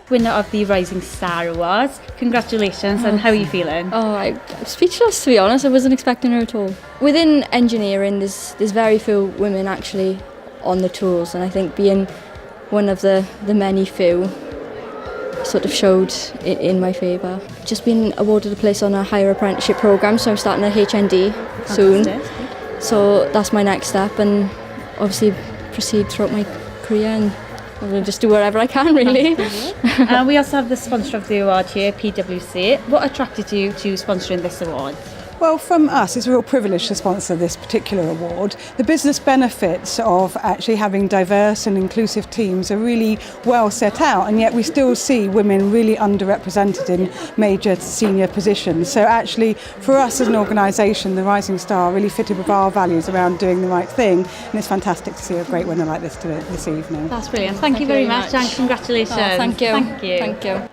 winner of the Rising Star Awards. Congratulations, and how are you feeling? I'm speechless, to be honest. I wasn't expecting her at all. Within engineering, there's very few women actually on the tools, and I think being one of the many few sort of showed in my favour. Just been awarded a place on a higher apprenticeship programme, so I'm starting a HND soon. Fantastic. So that's my next step, and obviously proceed throughout my career, and I'll just do whatever I can, really. And we also have the sponsor of the award here, PwC. What attracted you to sponsoring this award? Well, from us, it's a real privilege to sponsor this particular award. The business benefits of actually having diverse and inclusive teams are really well set out, and yet we still see women really underrepresented in major senior positions. So actually, for us as an organisation, the Rising Star really fitted with our values around doing the right thing, and it's fantastic to see a great winner like this this evening. That's brilliant. Thank you very much, and congratulations. Thank you. Thank you. Thank you.